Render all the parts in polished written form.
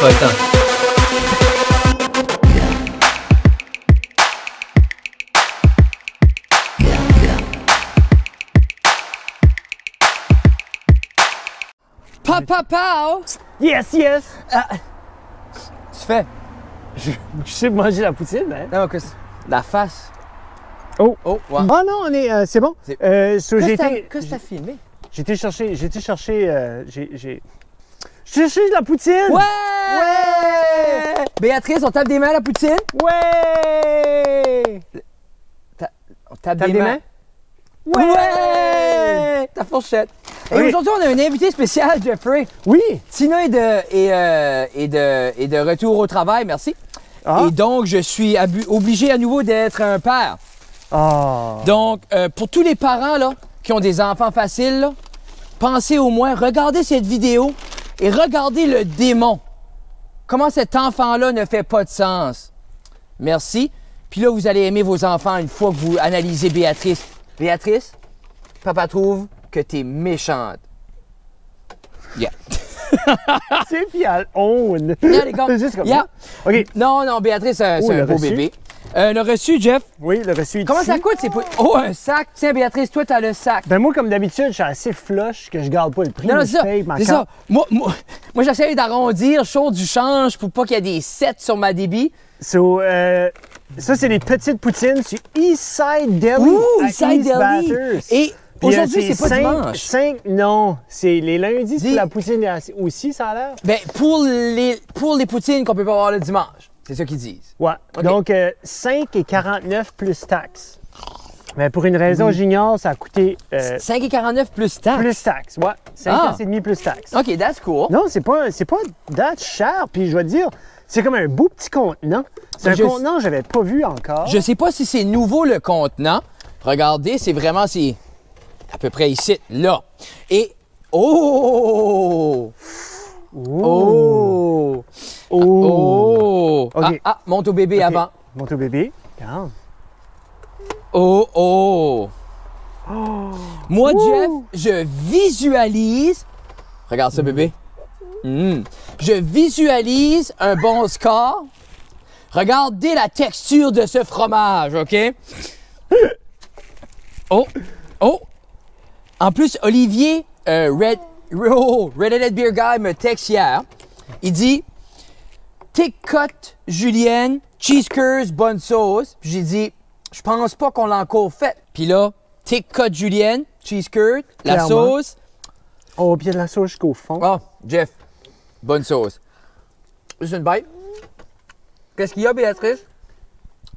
Pas le temps. Papa pow! Yes, yes! Tu fais? Je sais manger la poutine, hein? Non, que la face. Oh! Oh, ouais. Ah non, on est... c'est bon? C'est- So, Qu'est-ce que t'as filmé? j'ai été chercher... J'ai cherché de la poutine! Ouais! Béatrice, on tape des mains à la poutine? Ouais! On tape Tape des mains? Ouais! Ta fourchette. Et Oui. aujourd'hui, on a un invité spécial, Jeffrey. Oui! Tina est de retour au travail, merci. Ah! Et donc, je suis obligé à nouveau d'être un père. Ah! Donc, pour tous les parents là, qui ont des enfants faciles, là, pensez au moins, regardez cette vidéo et regardez le démon. Comment cet enfant-là ne fait pas de sens. Merci. Puis là, vous allez aimer vos enfants une fois que vous analysez Béatrice. Béatrice, papa trouve que t'es méchante. Yeah. C'est puis elle own! Yeah, les gars. C'est juste comme Yeah. ça. OK. Non, non, Béatrice, c'est Oh, un le beau reçu. bébé. Le reçu, Jeff. Oui, le reçu est Comment ici. ça coûte? Oh, un sac. Tiens, Béatrice, toi, t'as le sac. Ben moi, comme d'habitude, je suis assez flush que je garde pas le prix. Non, non, mais c'est je ça. paye ma C'est carte. ça. Moi j'essaie d'arrondir, chaud du change pour pas qu'il y ait des 7 sur ma débit. So, ça, c'est des petites poutines sur Eastside Deli. Ouh, à Eastside East Deli. Bathurst. Et Puis, aujourd'hui, c'est pas dimanche. 5, non. C'est les lundis, c'est Dis- la poutine aussi, ça a l'air? Ben, pour les poutines qu'on peut pas avoir le dimanche. C'est ça qu'ils disent. Ouais. OK. Donc, 5,49 plus taxes. Mais pour une raison, j'ignore, ça a coûté 5,49 plus taxes. plus taxes. Ouais. 5,5 plus taxes. OK, that's cool. Non, c'est pas that cher. Puis je vais te dire, c'est comme un beau petit contenant. C'est un Je- contenant que j'avais pas vu encore. Je sais pas si c'est nouveau le contenant. Regardez, c'est vraiment, c'est à peu près ici, là. Et, oh! Oh! Oh! Oh! OK. Monte au bébé OK. avant. Monte au bébé. Regarde. Oh, oh! Moi, Ouh. Jeff, je visualise. Regarde ça, bébé. Je visualise un bon score. Regardez la texture de ce fromage, OK? Oh! Oh! En plus, Olivier, Red-Headed Beer Guy, me texte hier. Il dit Thick cut julienne, cheese curds, bonne sauce. Puis j'ai dit je pense pas qu'on l'a encore fait. Puis là, thick cut julienne, cheese curd, la Clairement. sauce. Oh, puis il y a de la sauce jusqu'au fond. Ah, Jeff, bonne sauce. Juste une bite. Qu'est-ce qu'il y a, Béatrice?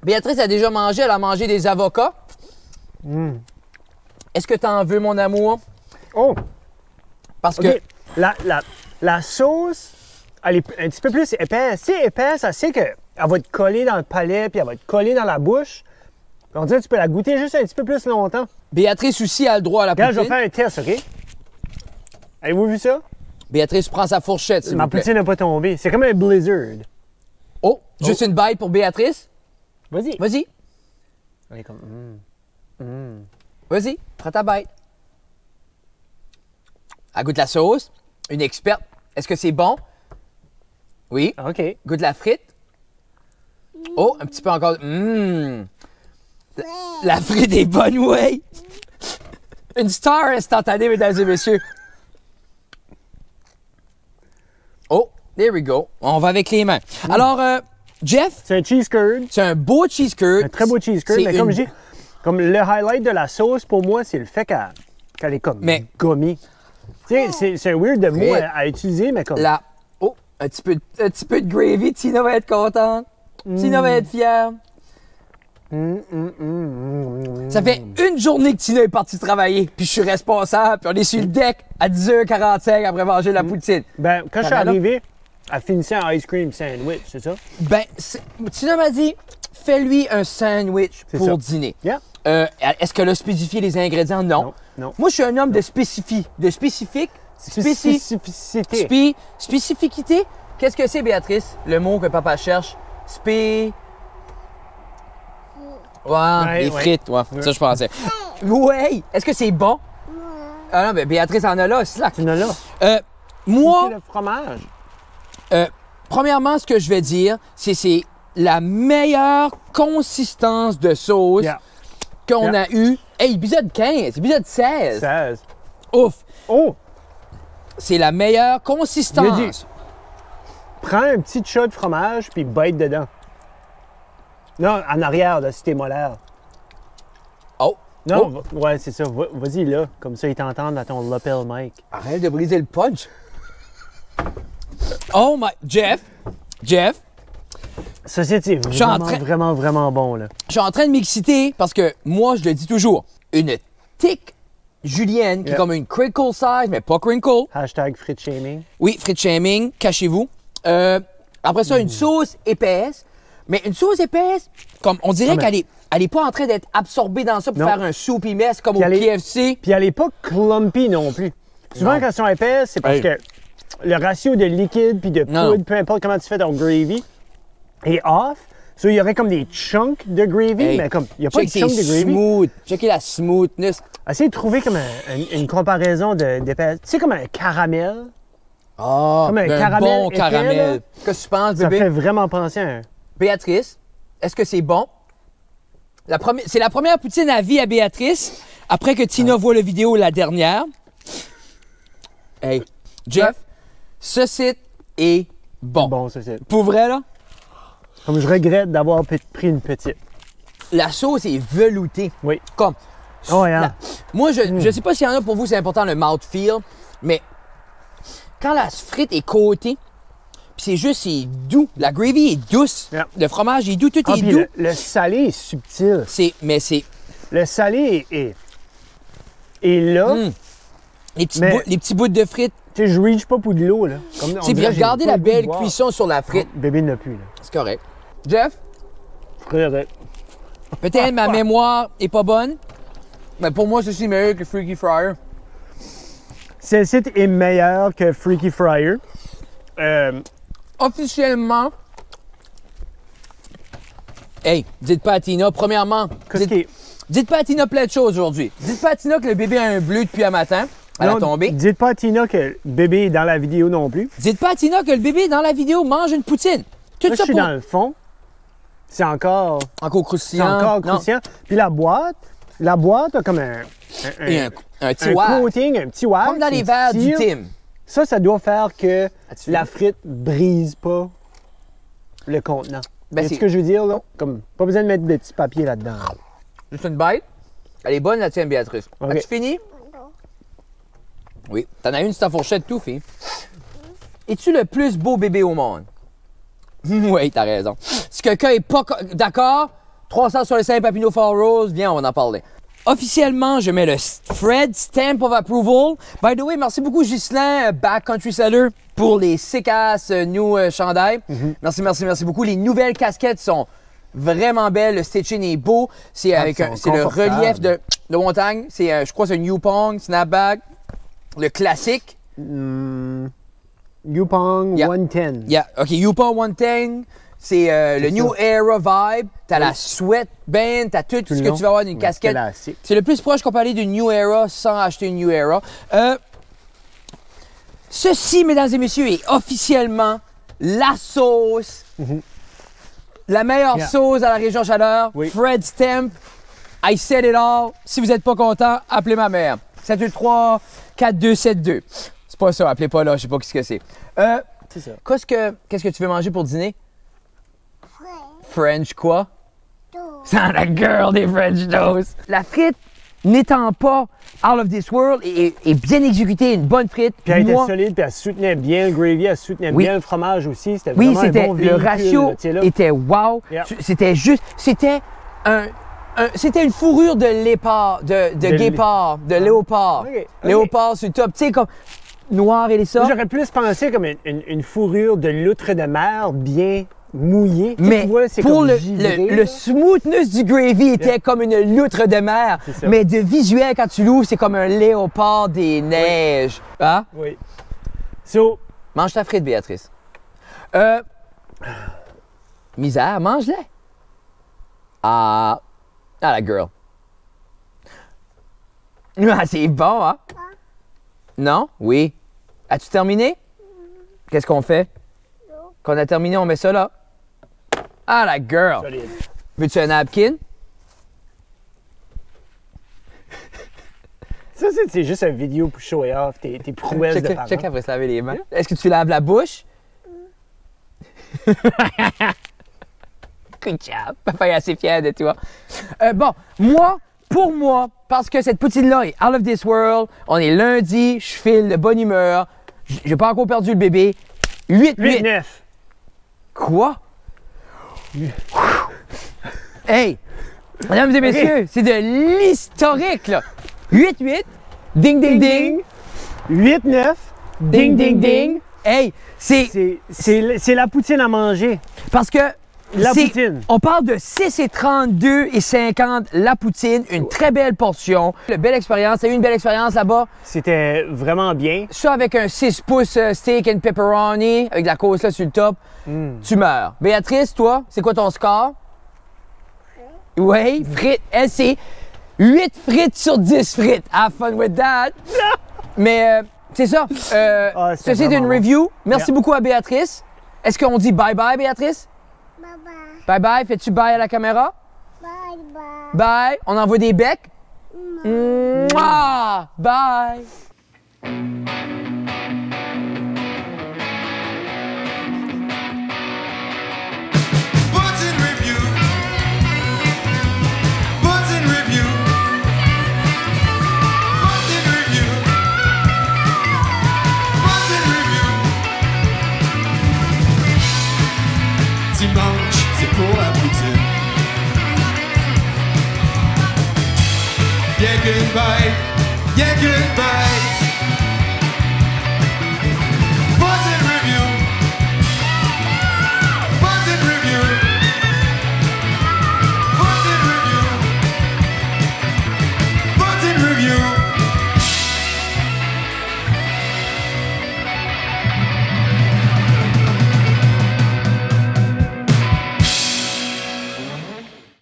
Béatrice a déjà mangé, elle a mangé des avocats. Est-ce que tu en veux, mon amour? Oh! Parce OK. que. La sauce, elle est un petit peu plus épaisse. Tu sais, épaisse, elle sait qu'elle va te coller dans le palais, puis elle va te coller dans la bouche. Puis on dirait que tu peux la goûter juste un petit peu plus longtemps. Béatrice aussi a le droit à la Regarde, je vais poutine. faire un test, OK? Avez-vous vu ça? Béatrice prend sa fourchette, s'il Ma vous plaît. poutine n'a pas tombé. C'est comme un blizzard. Oh, juste une bite pour Béatrice. Vas-y. Vas-y, Elle est comme... vas-y, prends ta bite. Elle goûte la sauce. Une experte Est-ce que c'est bon? Oui. OK. Goûte la frite. Oh, un petit peu encore. La frite est bonne, ouais. Une star instantanée, mesdames et messieurs. Oh, there we go. On va avec les mains. Alors, Jeff, C'est un cheese curd. c'est un beau cheese curd. Un très beau cheese curd. C'est Mais comme une- je dis, comme le highlight de la sauce, pour moi, c'est le fait qu'elle est comme Mais- gommée. Tu sais, c'est un weird de mot Mais- à utiliser, mais comme... La... Oh, un petit peu de gravy. Tina va être contente. Tina va être fière. Ça fait une journée que Tina est partie travailler, puis je suis responsable, puis on est sur le deck à 10h45 après manger la poutine. Ben, quand je suis Canada. arrivé, elle finissait un ice cream sandwich, c'est ça? Ben, Tina m'a dit, fais-lui un sandwich C'est pour ça. dîner. Yeah. Est-ce qu'elle a spécifié les ingrédients? Non. Non. Moi, je suis un homme de spécifique. Spécificité. Spécificité. Qu'est-ce que c'est, Béatrice? Le mot que papa cherche. Ouais, les ouais. frites, ouais. Ça, je pensais. Ouais! Est-ce que c'est bon? Ah non, ben Béatrice en a là, slack. Tu n'as là. Moi, Le fromage. premièrement, ce que je vais dire, c'est la meilleure consistance de sauce Yeah. qu'on Yeah. a eu. Hey, épisode 15, épisode 16. 16. Ouf! Oh! C'est la meilleure Il a consistance. dit. Prends un petit shot de fromage, puis bite dedans. Non, en arrière, là, si t'es molaire. Oh! Non, ouais, c'est ça. Vas-y là, comme ça, ils t'entendent à ton lapel mic. Arrête de briser le punch. Oh my... Jeff, Ça, c'est suis en vraiment, train- vraiment, vraiment bon, là. je suis en train de m'exciter parce que moi, je le dis toujours, une thick julienne qui est Yeah. comme une crinkle size, mais pas crinkle. Hashtag frit shaming. Oui, frites shaming, cachez-vous. Après ça, une sauce épaisse. Mais une sauce épaisse, comme on dirait Ah, mais- qu'elle est pas en train d'être absorbée dans ça pour Non. faire un soupy mess comme Puis au elle est- KFC. Puis elle est pas clumpy non plus. Souvent, Non. quand elles sont épaisses, c'est parce Hey. que le ratio de liquide puis de Non. poudre, peu importe comment tu fais ton gravy, est off. So, il y aurait comme des chunks de gravy, Hey, mais comme, il n'y a pas de check, chunks c'est de gravy. smooth. Checkez la smoothness. Essayez de trouver comme une comparaison d'épaisse. Tu sais, comme un caramel. Ah, Comme un d'un caramel bon épais, caramel. là. Qu'est-ce que tu penses, Ça bébé? fait vraiment penser à un... Béatrice, est-ce que c'est bon? C'est la première poutine à vie à Béatrice, après que Tina voit la vidéo la dernière. Hey, Jeff, ce site est bon. Bon, ça, c'est... Pour vrai, là, Comme je regrette d'avoir pris une petite. la sauce est veloutée. Oui. Comme. Oh, yeah. Moi, je sais pas s'il y en a pour vous, c'est important le mouthfeel, mais quand la frite est côtée, puis c'est juste, c'est doux. La gravy est douce. Yeah. Le fromage est doux, tout Ah, est puis doux. le salé est subtil. Mais c'est. Le salé est là. Les petits, Mais- les petits bouts de frites. Tu sais, je reach pas pour de l'eau, là. Comme on C'est dirait, bien, j'ai regardez pas la le goût de belle boire. cuisson sur la frite. Bébé n'a plus, là. C'est correct. Jeff, Frère, peut-être ma mémoire est pas bonne, mais pour moi, ceci est meilleur que Freaky Fryer. Celle-ci est meilleure que Freaky Fryer. Officiellement, hey, dites pas à Tina, premièrement, Qu'est-ce qui est... dites pas à Tina plein de choses aujourd'hui. Dites pas à Tina que le bébé a un bleu depuis un matin à la Non, tombée. Dites pas à Tina que bébé est dans la vidéo non plus. Dites pas à Tina que le bébé dans la vidéo mange une poutine. Tout Là, je ça suis pour... dans le fond. C'est encore Croustillant. encore Non. croustillant. Puis la boîte a comme Et un petit un wax. coating, un petit wax. Comme dans les une verres du tire. Tim. Ça doit faire que As-tu la vu? frite brise pas le contenant. Ben, C'est c'est- ce que je veux dire, là? Comme, pas besoin de mettre des petits papiers là-dedans. Juste une bite. Elle est bonne, la tienne, Béatrice. Ok. As-tu fini? Oui. T'en as une sur ta fourchette, tout, fille. Es-tu le plus beau bébé au monde? Oui, t'as raison. Si quelqu'un est pas d'accord, 300 sur les 5 Papineau Fall Rose, viens, on va en parler. Officiellement, je mets le Fred Stamp of Approval. By the way, merci beaucoup, Ghislain, Backcountry Seller, pour les sick-ass new chandails. Merci beaucoup. Les nouvelles casquettes sont vraiment belles. Le stitching est beau. C'est avec ils sont c'est le confortables. relief de montagne. C'est, je crois, c'est un Yupong Snapback. Le classique. Yupong Yeah. 110. Yeah, OK, Yupong 110. C'est le ça. New Era vibe. T'as la sweatband, t'as tout ce le que long. tu vas avoir d'une Ouais, casquette. classique. C'est le plus proche qu'on peut aller d'une New Era sans acheter une New Era. Ceci, mesdames et messieurs, est officiellement la sauce. La meilleure sauce à la région Chaleur. Oui. Fred Stamp. I said it all. Si vous n'êtes pas content, appelez ma mère. 783-4272. C'est pas ça, appelez pas là, je sais pas ce que c'est. C'est ça. Qu'est-ce que tu veux manger pour dîner? French quoi? C'est la girl des French toast. La frite, n'étant pas out of this world, est bien exécutée, une bonne frite. Puis elle était solide, puis elle soutenait bien le gravy, elle soutenait bien le fromage aussi. C'était oui, vraiment c'était un bon le véhicule, ratio là, tu sais, là. était wow. Yeah. C'était juste, c'était une fourrure de léopard, de guépard, de léopard. Ok. Léopard sur le top, tu sais, comme noir et les sortes. J'aurais plus pensé comme une fourrure de loutre de mer bien mouillée. Tu sais, Mais tu vois, c'est pour comme le givré, là. smoothness du gravy était comme une loutre de mer. ça. Mais de visuel, quand tu l'ouvres, c'est comme un léopard des neiges. Hein? Oui. So, Mange ta frite, Béatrice. Misère, mange-la. Ah, la girl. Ah, c'est bon, hein? Non? Oui. As-tu terminé? Qu'est-ce qu'on fait? Quand on a terminé, on met ça là. Ah, la girl. solide. Veux-tu un napkin? Ça, c'est juste une vidéo pour show off tes prouesses de parents. Check après se laver les mains. Est-ce que tu laves la bouche? Good job. Papa est assez fier de toi. Bon, pour moi, parce que cette poutine-là est out of this world, on est lundi, je file de bonne humeur, j'ai pas encore perdu le bébé. 8-8. 8-9. Quoi? Hey! Mesdames et messieurs, c'est de l'historique, là. 8-8. Ding, ding, ding. 8-9. Ding, ding, ding. Hey, C'est la poutine à manger. parce que La poutine. On parle de 6,32 et 50 la poutine, une très belle portion. Une belle expérience. T'as eu une belle expérience là-bas? C'était vraiment bien. Ça avec un 6 pouces steak and pepperoni, avec de la coleslaw sur le top, tu meurs. Béatrice, toi, c'est quoi ton score? Oui, frites. Elle, c'est 8 frites sur 10 frites. Have fun with that. Mais c'est ça. c'était Ceci est une vraiment bon. review. Merci Yeah. beaucoup à Béatrice. Est-ce qu'on dit bye-bye, Béatrice? Bye bye. Bye-bye. Fais-tu bye à la caméra? Bye bye. Bye. On envoie des becs? Mouah! Bye. Poutine Review. Poutine Review. Poutine Review. Poutine Review. Dimanche, c'est pour la poutine. Yeah, goodbye. Yeah, goodbye.